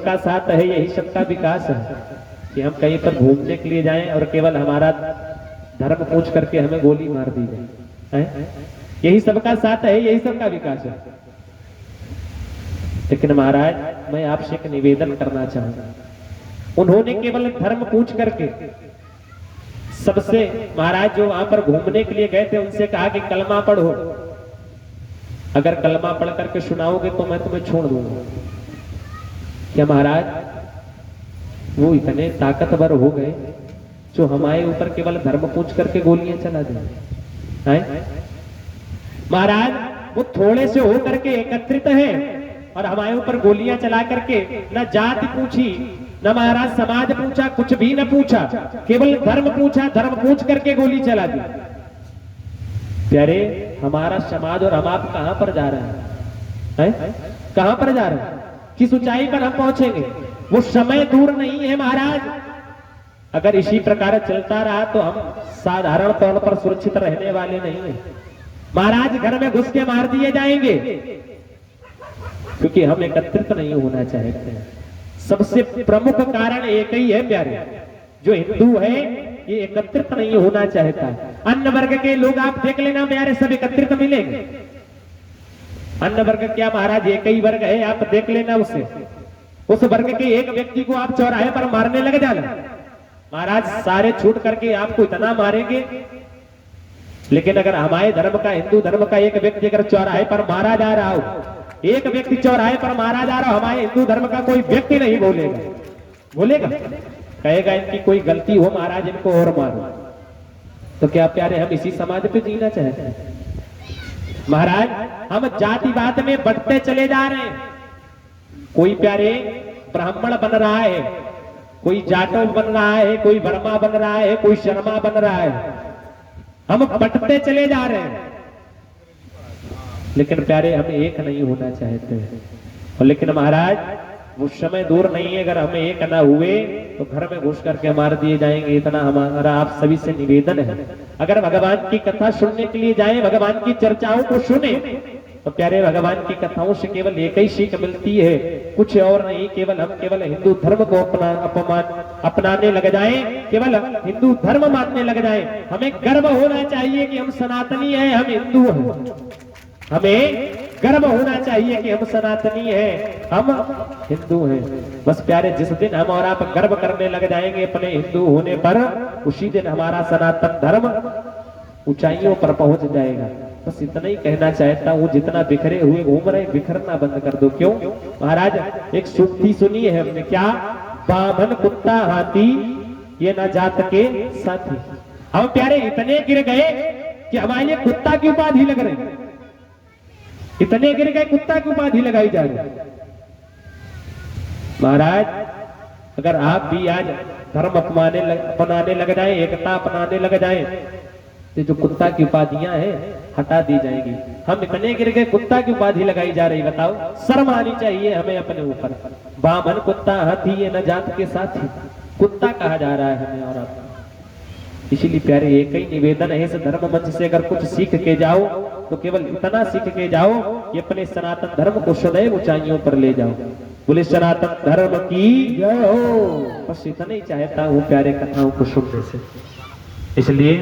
सबका साथ है, यही सबका विकास है कि हम कहीं पर घूमने के लिए जाएं और केवल हमारा धर्म पूछ करके हमें गोली मार दी जाए। यही सबका साथ है, यही सबका विकास है। लेकिन महाराज मैं आपसे एक निवेदन करना चाहूंगा, उन्होंने केवल धर्म पूछ करके सबसे, महाराज जो वहां पर घूमने के लिए गए थे उनसे कहा कि कलमा पढ़ो, अगर कलमा पढ़ करके सुनाओगे तो मैं तुम्हें छोड़ दूंगा। क्या महाराज वो इतने ताकतवर हो गए जो हमारे ऊपर केवल धर्म पूछ करके गोलियां चला दें? महाराज वो थोड़े से हो करके एकत्रित है और हमारे ऊपर गोलियां चला करके न जाति पूछी, न महाराज समाज पूछा, कुछ भी न पूछा, केवल धर्म पूछा, धर्म पूछ करके गोली चला दी। प्यारे हमारा समाज और हम आप कहां पर जा रहे हैं? कहां पर जा रहे हैं? किस ऊंचाई पर हम पहुंचेंगे? वो समय दूर नहीं है महाराज। अगर इसी प्रकार चलता रहा तो हम साधारण तौर पर सुरक्षित रहने वाले नहीं है महाराज। घर में घुस के मार दिए जाएंगे क्योंकि हम एकत्रित नहीं होना चाहते हैं। सबसे प्रमुख कारण एक ही है प्यारे, जो हिंदू है ये एकत्रित नहीं होना चाहता। अन्य वर्ग के लोग आप देख लेना प्यारे, सब एकत्रित मिलेंगे। अन्य वर्ग क्या महाराज, एक ही वर्ग है, आप देख लेना उसे, उस वर्ग के एक व्यक्ति को आप चौराहे पर मारने लग जाना महाराज, सारे छूट करके आपको इतना मारेंगे। लेकिन अगर हमारे धर्म का, हिंदू धर्म का एक व्यक्ति अगर चौराहे पर मारा जा रहा हो, एक व्यक्ति चौराहे पर मारा जा रहा हो, हमारे हिंदू धर्म का कोई व्यक्ति नहीं बोलेगा, बोलेगा, कहेगा इनकी कोई गलती हो महाराज, इनको और मारो। तो क्या प्यारे हम इसी समाज पे जीना चाहते हैं? महाराज हम जातिवाद में बढ़ते चले जा रहे हैं। कोई प्यारे ब्राह्मण बन रहा है, कोई जाटव बन रहा है, कोई वर्मा बन रहा है, कोई शर्मा बन रहा है, हम बढ़ते चले जा रहे हैं। लेकिन प्यारे हम एक नहीं होना चाहते हैं। और लेकिन महाराज वो समय दूर नहीं है, अगर हमें एक ना हुए तो घर में घुस करके मार दिए जाएंगे। इतना हमारा आप सभी से निवेदन है, अगर भगवान की कथा सुनने के लिए जाएं, भगवान की चर्चाओं को सुने, तो प्यारे भगवान की कथाओं से केवल एक ही सीख मिलती है, कुछ और नहीं। केवल हम केवल हिंदू धर्म को अपनाने लग जाएं, केवल हिंदू धर्म मानने लग जाएं। हमें गर्व होना चाहिए कि हम सनातनी हैं, हम हिंदू हैं। हमें गर्व होना चाहिए कि हम सनातनी हैं, हम हिंदू हैं। बस प्यारे जिस दिन हम और आप गर्व करने लग जाएंगे अपने हिंदू होने पर, उसी दिन हमारा सनातन धर्म ऊंचाइयों पर पहुंच जाएगा। बस इतना ही कहना चाहता हूँ। जितना बिखरे हुए घूम रहे, बिखरना बंद कर दो। क्यों महाराज? एक सूक्ति सुनी है हमने, क्या? बामन कुत्ता हाथी ये न जात के साथी। हम प्यारे इतने गिर गए कि हमारे लिए कुत्ता की उपाधि लग रही, इतने गिर गए कुत्ता की उपाधि लगाई जा रही। महाराज अगर आप भी आज धर्म अपनाने लग जाए, एकता अपनाने लग जाए, तो जो कुत्ता की उपाधियां हैं हटा दी जाएगी। हम इतने गिर गए, कुत्ता की उपाधि लगाई जा रही। बताओ, शर्म आनी चाहिए हमें अपने ऊपर। बामन कुत्ता हाथी ये न जात के साथी, कुत्ता कहा जा रहा है हमें और आपको। इसीलिए प्यारे एक ही निवेदन है, इस धर्म मंच से अगर कुछ सीख के जाओ तो केवल इतना सीख के जाओ कि अपने सनातन धर्म को सदैव ऊंचाइयों पर ले जाओ। बोले सनातन धर्म की जय हो। बस इतना ही चाहता हूँ प्यारे कथाओं को सुनने से। इसलिए